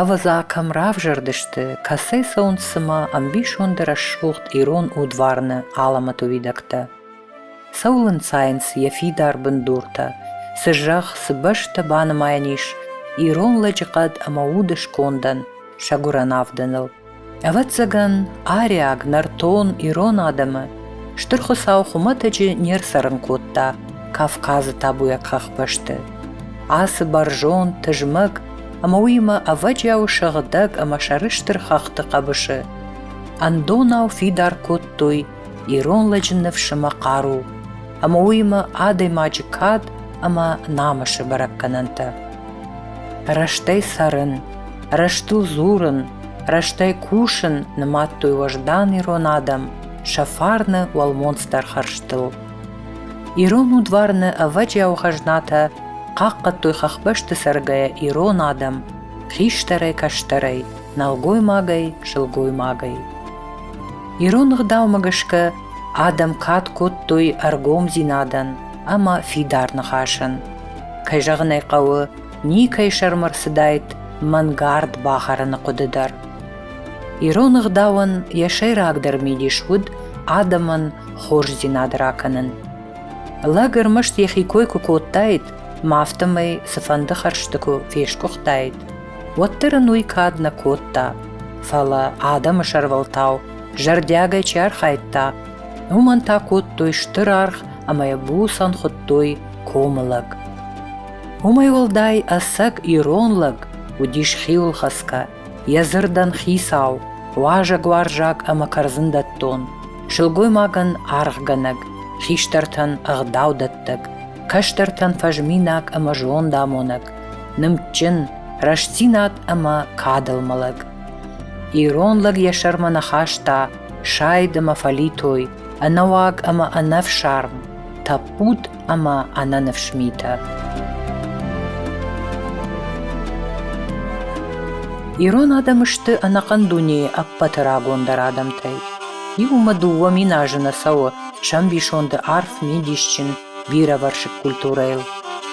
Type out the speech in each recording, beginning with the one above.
Аваза камрав жардышты, касай саунсыма амбишондыра шухт ирон удварны аламату видакта. Саулын сайнс яфидар бындурта, сыжах сыбышта банымайниш, ирон лачықад амаудыш кондан, шагуранавданыл. Аватсаган ариаг нартон ирон адамы, штырху сау хуматачы нерсарын котта, Кавказы табуя қақпашты. Асы баржон, тыжмык, амауима аваджау шағыдаг амашарыштыр хақты қабышы. Андонау фидар коттой, ирон лачынывшыма қару. Амауима адай мачыкад, ама намышы бараккананта. Раштай сарын, раштыл зурын, раштай кушын ныматтой важдан ирон адам, шафарны валмонстар харштыл. Ирон удварны аваджау хажната, қаққаттой қақбашты саргая ирон адам, хиштарай каштарай, налгой магай, шылгой магай. Ирон ғдау магышка адам кат коттой аргом зинадан, ама фидарны хашын. Кайжағынай қауы, ни кайшар марсыдайт, мангард бахарыны қудыдар. Ирон ғдауын яшайрагдар медишуд адамын хош зинадыраканын. Лагырмышт яхикойку коттайт, мафтамай сыфанды харштыку фешкухтайт. Оттырын уйкадна котта, фала адамы шарвалтау, жардягай чархайтта, уманта коттой штырарх, амая бусан хоттой комылык. Умай волдай асак иронлык, удиш хилхаска, язырдан хисау, важак-варжак ама карзындаттон, шылгой маган арғганаг, хиштартан ағдаудаттык, каштартан фажминак ама жондамонак, нымчын, раштинат ама кадылмалык. Иронлык яшармана хашта, шайдыма фалитой, анаваг ама анав шарм, тапут ама ананав шмита. Ирон адамышты анакан дуне аппатырагондар адамтай. Иумадуа минажына сауы, шамбишонды арф медишчин вира варшык культурайл.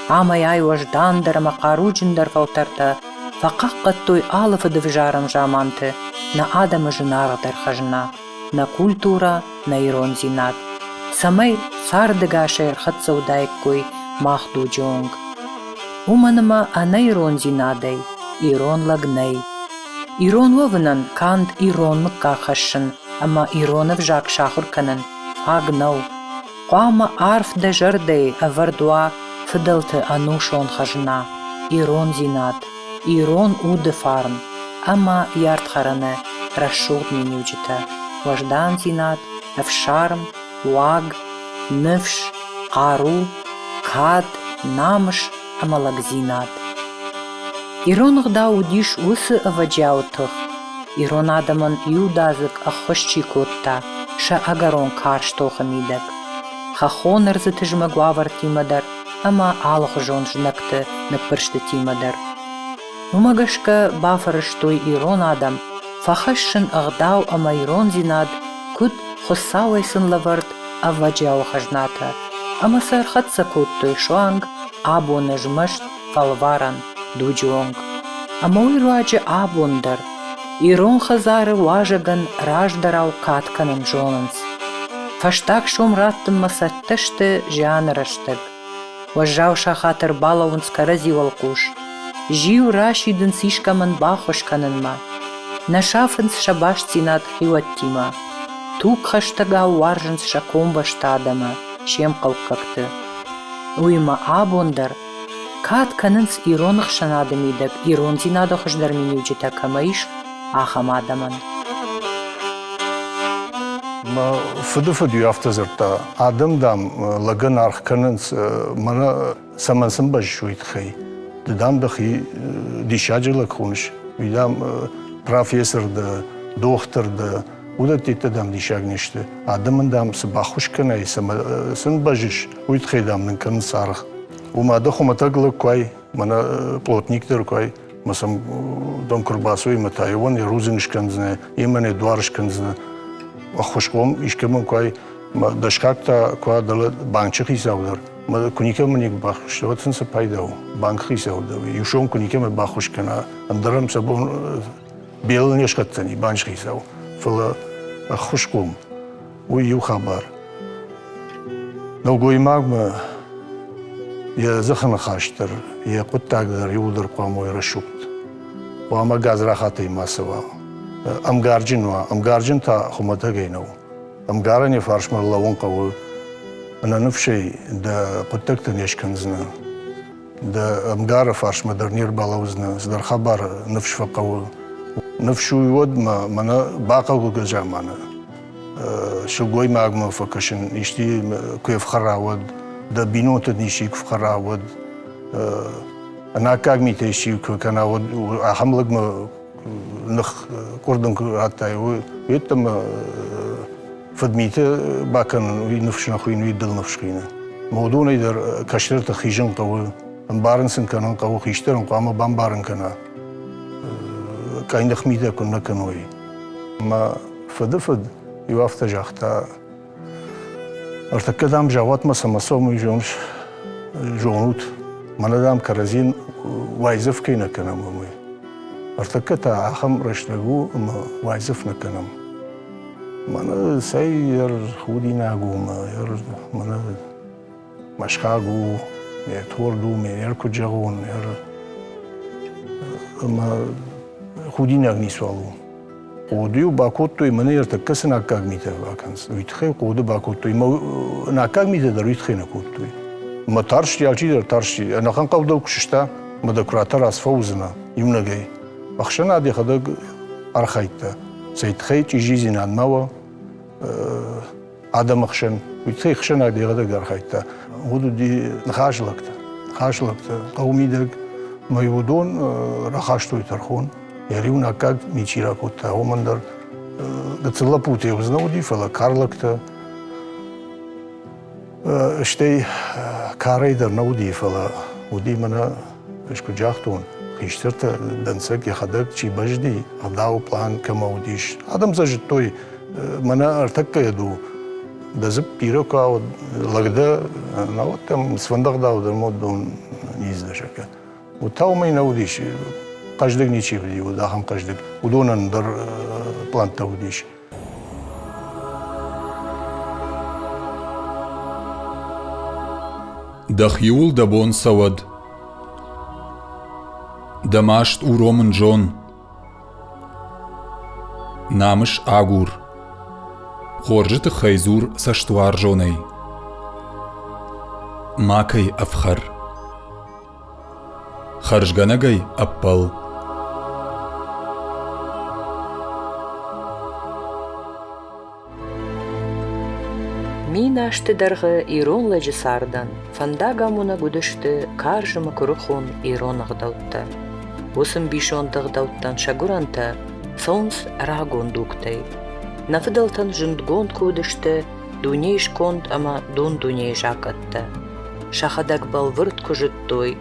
Амай айуаждандар ама қаруджиндар фалтарта, фақаққаттой алыфыдыв жарым жаманты, на адамы жынағдар хажына, на культура, на ирон зинат. Самай сардыгашер хатсаудайккой махду джонг. Уманыма ана ирон зинадай, ирон лагнай. Ирон вовынан канд ирон мыкка хашын, ама иронов жак шахурканын, фагнау. Қуама арф да жырдай авардуа фыдылты анушон хажына, ирон зинат, ирон уды фарн, ама ярдхараны рашуд менюджита, важдан зинат, авшарм, ваг, нывш, қару, кад, намыш, амалак зинат. Ирон ғда удиш усы аваджаутых, ирон адамын юдазык ахошчи котта, ша агарон карш тохамидак. Хахон ырзы тыжмы гуавар тимадар, ама алых жон жнакты напыршты тимадар. Умагашка бафарыштой ирон адам, фахашшын ағдау ама ирон зинад, куд хосауайсын лавард аваджау хажната, ама сархатса коттой шуанг, абоны жмышт фалваран дуджонг. Ама уйруаджы абондар, ирон хазары важаган раждарау катканын жонынс. Фаштак шум раттым масаттышты жаныраштык. Важжау шахатыр балауынс карази волкуш. Жиу рашидын сишкамын бахошканынма. Нашафынс шабаш цинат хиваттима. Тук хаштагау варжынс шаком баштадама, шем қалкакты. Уйма абондар, кат канынс иронық шанадымидак, ирон зинадо хыждар менюджита камаиш ахамадаман. Фыды-фыды юафтазырта, адымдам лагын архканынс мана самансын бажшуит хай. Дам дахи дишаджылык хуныш. Видам профессорды, докторды, удат дам дишагнешті. Адымындам сыбахушканай, сын бажыш, уйт хайдамның канынс арх. Умада хуматаглык квай, мана плотниктер квай. Масам дом курбасу имата, его не рузынышканзны, имане дуарышканзны. Ахушком ишкемон квай, дашкакта ква далы банчы хисавдар. ما کنیکه منیک باخش و تنس پایداو بانک خیساو دوی یوشون کنیکه من باخش کنه اندرم سبون بیل نیش کتنی بانج خیساو فلا خوش کم و یو خبر نو گوی ماغم یا زخم خاشتر یا قطع در یودر قاموی رشوت و اما گاز راحتی ماسوا ام گارجن تا خمته گینو ام گارنی فارش مر لون قو انا نفشي دا قطكت نيشكنزنا دا امقارة فارش مدرنير بالاوزنا زدر خبر نفش فقو نفشو يود ما منا باقا وقجا مانا شو قوي ماغما فكشن يشتي كيف خراود دا بينوت نيشيك في خراود انا كاغ ميتيشي كنا ود احملك ما نخ كردن حتى يتم فدميته باكن وينفشنا خوين ويدل نفشخينا موضوعنا يدر كشرت خيجن قوي مبارنسن كانن قوي خيشترن قام بامبارن كنا كاين خميته كنا كنوي ما فد يوافت جاختا ارتكدام جوات ما سمسو يجومش جونوت منادام كرزين وايزف كينا كنا مي ارتكتا اخم رشتغو وايزفنا كنا مانا سير خودي ناقوما ير مانا مشخاقو يتوردو ميركو جاغون ير ما خودي ناقني سوالو قوديو باكوتو يمنا يرتكس ناقاق ميتا باكنس ويتخي قودو باكوتو يما ناقاق ميتا در ويتخي ناقوتو ما تارش يالشي در تارشي انا خان قودو كششتا ما دكراتر اسفوزنا يمناقاي بخشنا دي خدق ارخايتا سيتخي تيجيزي نانماوا آدم خشن ويتخي خشن عادي غدا قرخيتا ودو دي خاشلكتا قومي دق ما يودون رخاشتو يترخون يريون اكاد ميچيرا كوتا ومندر قتلا بوتي وزنودي فلا كارلكتا اشتي كاريدر نودي فلا ودي منا اشكو جاختون خيشترتا دنسك يخدك چي بجدي اداو بلان كما وديش آدم زجتوي منا ارتكا يدو دزب بيروكا لغدا نوتم سفندق داو در مودون نيزدا شكا وتاو ما ينوديش قجدك نيشي بدي وداهم قجدك ودونا ندر بلان توديش دخيول دبون سود دماشت ورومن جون نامش آغور خورجت خيزور سشتوار جوني ماكي أفخر خرجغنغي أبل Минашты дарғы ирон ләжі сардан, фандагамуна гудышты каржымы күріхун ирон ағдаутта. Осын бишон дағдауттан шагуранта сонс рагон дугтай. Нафыдалтан жындгон кудышты, дунейш конд ама дун дуней жакатта. Шахадаг балвырт кужыттой,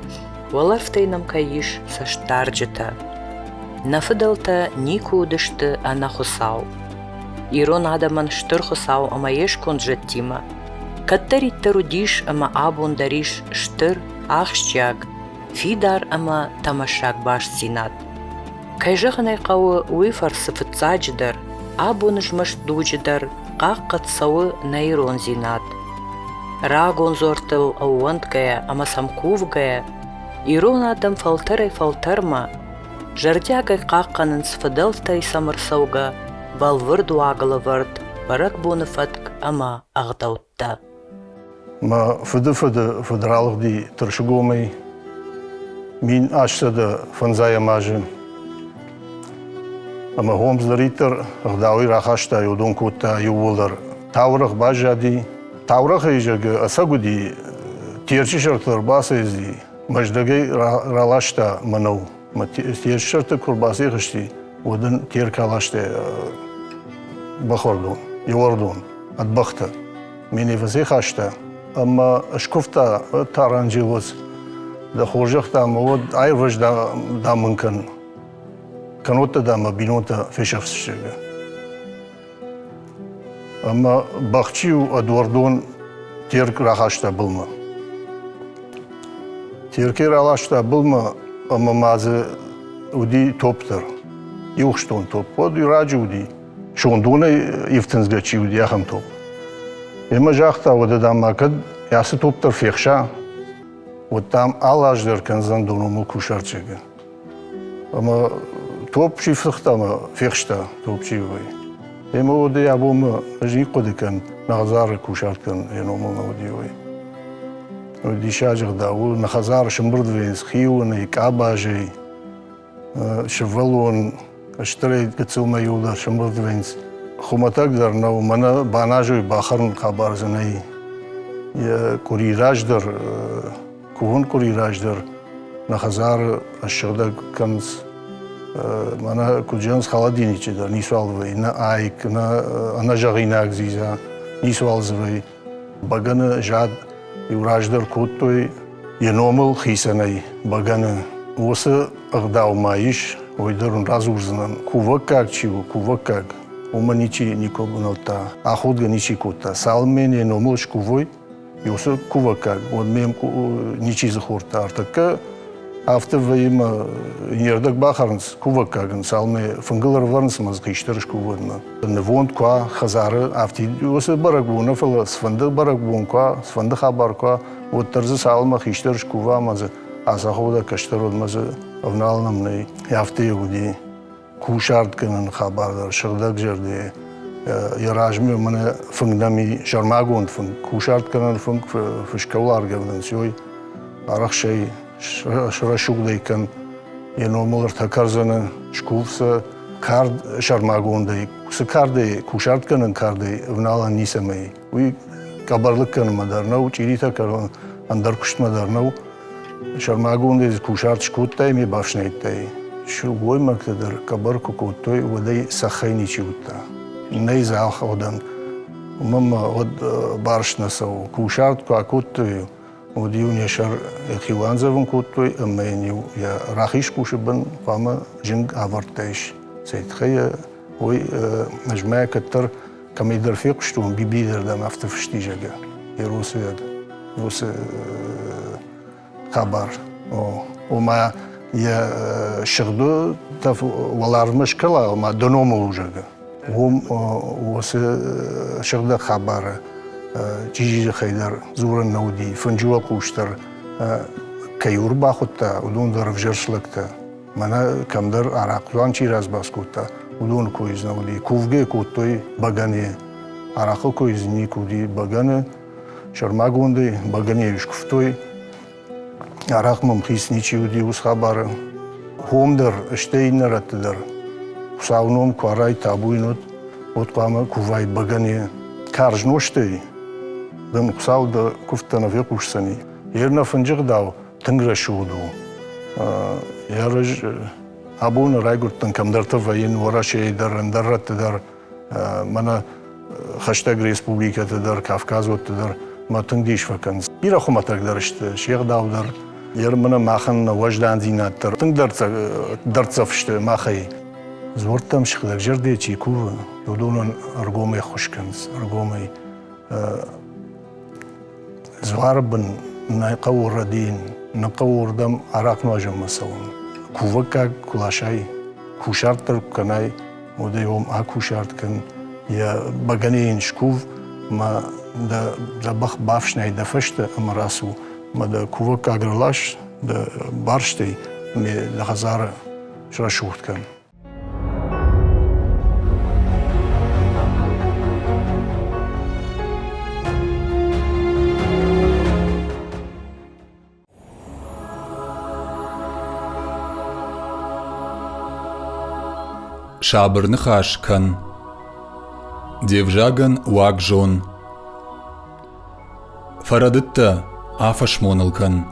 валарфтайнам каиш саштарджыта. Нафыдалта ни кудышты ана хусау. Ирон адаман штыр хусау ама еш конд жаттима. Каттаритта рудиш ама абун дариш штыр ахшчаг, фидар ама тамашак баш синат. Кайжаханай қауы уйфар сыфытсаджыдар, абун жмыш дуджыдар, қаққатсауы на ирон зинат. Рагон зортыл ауанткая ама самкувгая, ирон адам фалтарай-фалтарма, жардягай қаққанын сфыдалтай самырсауға, балвырду ағылы вырд, барак буны фатк ама ағдаутта. ما فدرالغ دي ترشقومي مين اشتد فنزايا ماجن اما هومز دريتر غداوي راخاشتا يودون كوتا يولر تاورخ باجادي تاورخ يجگ اسغدي تيرچي شرطر باسيزي مجدگي رالاشتا منو تيرچي شرط كرباسي خشتي ودن تيركالاشتا بخوردون يوردون اتبختا ميني فزي خاشتا اما اشكفتا تارانجيوز دا خورجختا مود ايرج دا ممكن كانوتا دا ما بينوتا فيشافس شيغا اما باخچيو ادوردون تيرك راخاشتا بلما Türkiye alaşta bulma ama mazı udi toptur. Yok şton top. O diracı udi. Şonduna iftiniz geçi udi yakım top. Ama jakta o da makad yası toptur fekşa. O tam alajdır kanzan donumu kuşarçıgı. Ama top şifrıkta mı fekşta top şivoy. Ama o da ya bu mu jikodikan nazar kuşartkan yenomu odiyoy. O dişacık da o nazar şımbırdvens xiyonu kabajı şvalon aştırı gitsilme yolda şımbırdvens. Xumatak na o mana banajoy baxarın kabarzınay. Ya kurirajdır kuhun kurirajdır. Nazar aşağıda kans mana kujans xaladiniçidir. Nisualvay na ayk na anajağinak ziza nisualzvay. Baganı jad yurajdır kuttoy yenomul xisanay baganı. Osı ağdavmayış oydarın razurzanan kuvakak çivu kuvakak. Уманичи никобуналта, аходга ничи кота. Салмен еnomul şkuvoy, yosu kuvakak. Odmem ничи захорта. Артака hafta vayma yerdak bakarınız kuvakakın salme fıngılar varınız mazgıştır şkuvodna. Nevont kwa khazarı hafti yosu barak buna fala sfındı barak bun kwa sfındı haber kwa o tarzı salma khiştır şkuva mazı asahoda kaştır olmazı avnalnam ne hafta yudi. Kuşartkanın haberdar, şırdak jerde, yarajmi mene fıngdami şarmagon fıng, kuşartkanın fıng fışkavlar gevden siyoy, arak şey şıraşugdayken, yenomlar takarzanı şkuvsa kard şarmagondayı, kusa karday, kuşartkanın karday, vnalan nisemay, uy kabarlıkkanın madarnav, çiri takarın andar kuştmadarnav, şarmagondayız kuşart şkuttay mi bafşnayttay. Şu goymaktadır kabar kokotoy vaday sakhayniçi utta. Neyse alhadan. Mama od barşnasav kuşart kokotoy. Odiyun yaşar xivanzavın kotoy ameniu ya rahiş kuşban fama jing avartayş. Seytkhaya oy najmaya kattar kamidar fiqştun bibilerden aftafştijaga. Yerosuyad. Yos kabar. O ma я шырду тав валармыш кала ма дономо ужага. Гом осы шырда хабары жижи хайдар зуран науди фанжуа куштар кайур бахутта удундар вжершлыкта. Мана камдар арақлан чираз баскутта удун койз науди кувге куттой багане арақы койзни куди багане шармагунди багане юшкуфтой Арахмам хисничи уди ус хабары. Хомдар штейнер аттыдар. Сауном кварай табуйнут. От квама кувай багане. Каржноштей. Дым кусауда куфтана векушсани. Ерна фынжык дау тынгра шууду. Ярыж абуна райгурттан камдарта вайын варашейдар, андарраттыдар. Мана хаштаг республикатыдар, Кавказоттыдар. Ма тынгдиш ваканс. Ира хуматагдарышты, шех даудар. Yermana maxın vajdan zinattır. Tın dartsafıştı maxay. Zortam şıklar jerde çikuva. Yodonan argomay xoşkans. Argomay zvarbın naqawradin. Naqawrdam arak nojam masavun. Kuvakak kulaşay. Kuşarttır kanay. Oda yom a kuşartkan. Ya baganeyin şkuv. Ma da bak bafşnay da fıştı amarasu. Мада кувак агрлаш да барштей ме да хазара шрашуткан. Шабырны хашкан. Девжаган вакжон. Фарадытта Афашмонылкан.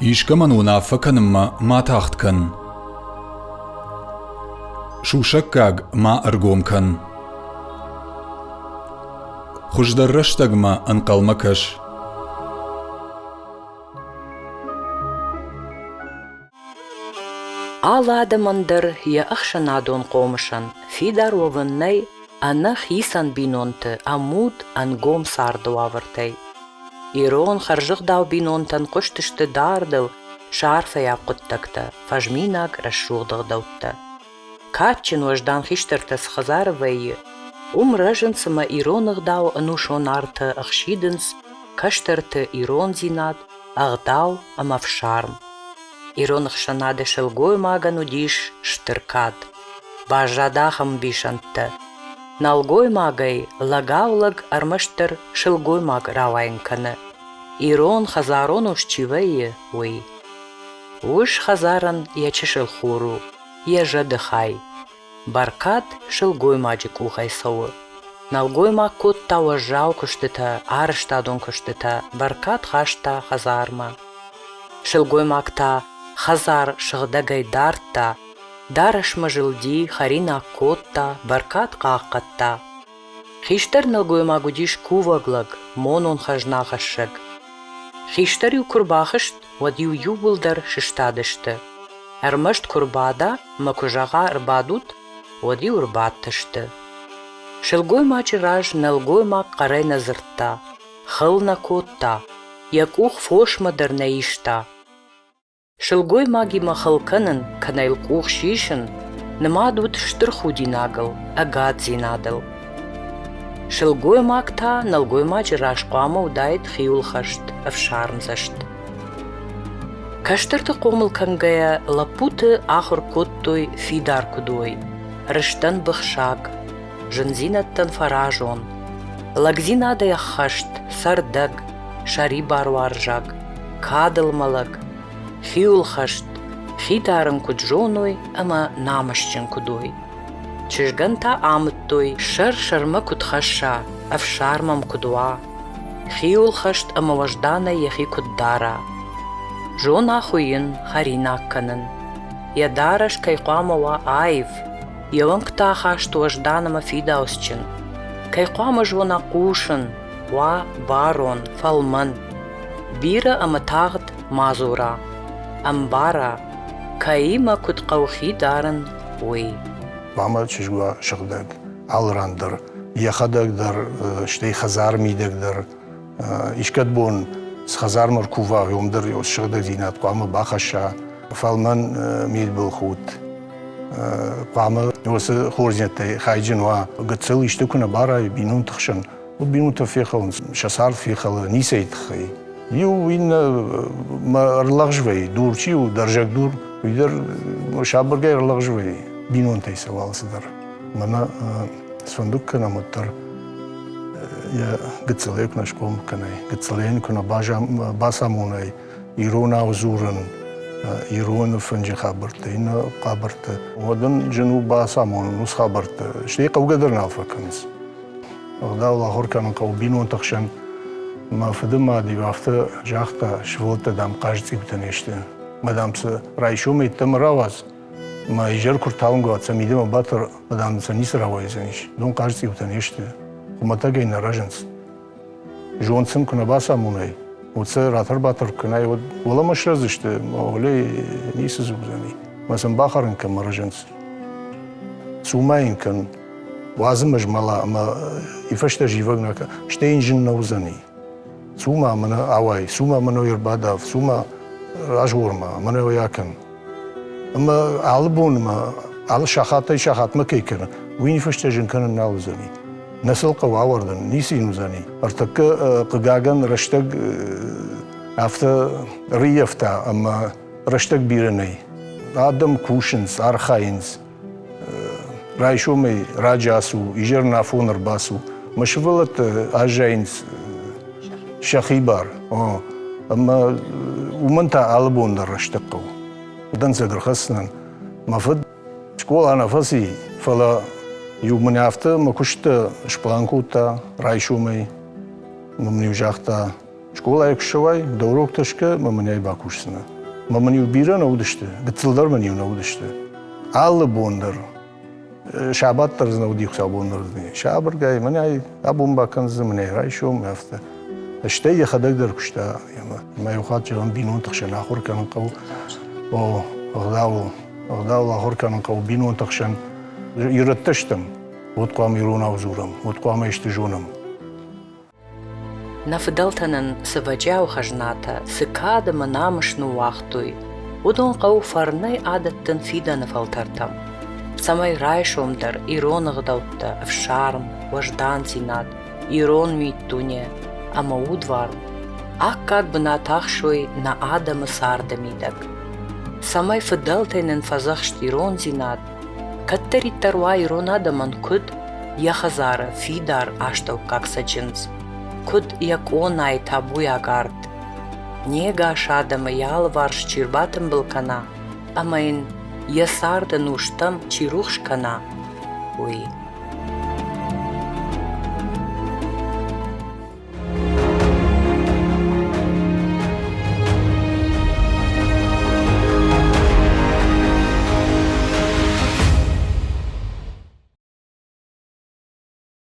Ишкаман унафаканымма ма тахткан. Шушаккаг ма аргомкан. Хуждарраштагма анкалмакаш. Аладамандыр я ахшанадон комышан. Фидаровыннай анах исан бинонты амут ангом сарду авыртай. Ирон харжыгдау бинонтан куштышты дардыл, шарфая куттакта, фажминак расшугдагдаута. Катчин вождан хиштертас хазарвайы, рыжынсыма иронығдау анушонарты ахшидынс, каштырты ирон зинат, ағдау амавшарм. Иронық шанады шылгой маган удиш штыркат, бажадахам бишантты. Налгой магай лагаулаг армыштыр шылгой маг равайнканы. Ирон хазарон ушчивайы уй. Уж хазаран ячышыл хуру, ежадыхай. Баркат шылгой маджик ухай сауы. Налгой маг котта уажжау күштіті, арыштадон күштіті, баркат хашта хазарма. Шылгой магта хазар шығдагай дартта, дарышмы жылди харина котта, баркат қаққатта. Хиштар налгой магудиш куваглаг, монон хажна хашыг. Хиштар ю курбахышт, вад ю юбылдар шыштадышты. Әрмышт курбада, макужаға ырбадут, вад ю ырбаттышты. Шылгой мачыраж налгой маг қарай назыртта, хылна котта, як ух фошмадар наишта. Шылгой маги махалканын канайлкух шишын, нымадут штырху динагыл, агат зинадыл. Шылгой магта налгой мачыраж қуама удайт хиулхашт, авшармзашт. Каштырты қомыл кангая лапуты ахыр коттой фидар кудой, рыштан бықшаг, жынзинаттан фаражон, лагзинадай ахашт, сардаг, шари баруаржаг, кадылмалаг, хиулхашт, хитарын куджоной, ама намашчын кудой. Чыжганта амыттой, шар-шарма кудхаша, авшармам кудуа, хиулхашт ама важдана яхи куддара. Жона хуин харинакканын, ядараш кайқуамава айв, яванкта хашт важданама фидаусчын, кайқуама жона кушын, ва барон, фалман, бира ама тағыт мазура, амбара, каима кудқаухи дарын уй. Вама чижгуа шыгдаг, алрандыр, яхадагдар, штей хазар мидагдар, ишкат бон с хазармар кува, йомдыр шыгдаг зинат, вама бахаша, фалман мид был худ. Вама осы хорзняттай хайджин ва гыцыл иштукуна бара бинун тахшан, бинун тафехал, шасар фехал, нисейт хай. Ю инна арлахжвей, дурчиу, даржак дур, видер шабыргай арлахжвей. Бинон тайса валсыдар. Мана свандук кана муттар я гыцылек нашком канай. Гыцылен кана басамунай, ирона узурын, ирона фанжи хабарты, ина хабарты. Одан жену басамун, нус хабарты. Штей кавгадар налфаканс. Огда лахор кана кау бинон тахшан мафыдыма дивафта жахта шволта дам кажется битанешты. Мадамсы райшумей тамраваз. Ма ижар курталынго атсам идема батыр адамдыса нисыр авайзаниш. Дон кажется битанешты. Хуматагай нараженс. Жонцым кына басамунай. Оце ратар батыр кынай оламаш разышты. Олей нисыз узани. Масам бахарын кын нараженс. Сумайын кын. Вазымыш мала, ама ифашта живагнака. Штейн жин наузани. Сума мана авай, сума мана ирбадав, сума ажурма, мана оякын. Ама албун, ал шахатма кейкін. Уин ифашта жин кынын наузани. Насыл қава вардан, нисин узани. Артакы қыгаган раштаг афта рияфта, ама раштаг биреней. Адам кушинс, архайинс. Райшумей раджасу, ижер нафонар басу. Машвылат ажайнс шахибар. Ама уманта албондар раштаккау. Удан загрхаснан. Мафад школа нафаси фала югмани афта макушта шпланкута райшумей. Мамни ужахта школа якшавай, дорог ташка мамани бакушсна. Мамани убира наудышты, гыцылдар мани наудышты. Албондар. Шабаттар знаудих сабондарны. Шабыргай, мани абумбаканзы мани райшум афта. Штей я хадагдар кушта, ма юхат жан бинун тахшан ахур канан кау. О, агдау ахур канан кау бинун тахшан. Иратташтам. Вот квам ирона узурам, вот квам эшти жонам. Нафдалтанын сываджау хажната, сыкада манамышну вахтуй, удон қау фарнай адаттын фиданы фалтартам. Самай райшомдар иронығдаутта авшарм, важдан зинат, ирон миттуне, ама удварм. Аккад бына тахшуй на адамы сардамидак. Самай фдалтайнын фазахшт ирон зинат, каттариттарва ирон адаман куд яхазара фидар аштау как сачынз. Куд як онай табу ягард. Нега ашадамы ялварш чирбатым былкана, амайын ясардан уштам чирухшкана. Уй.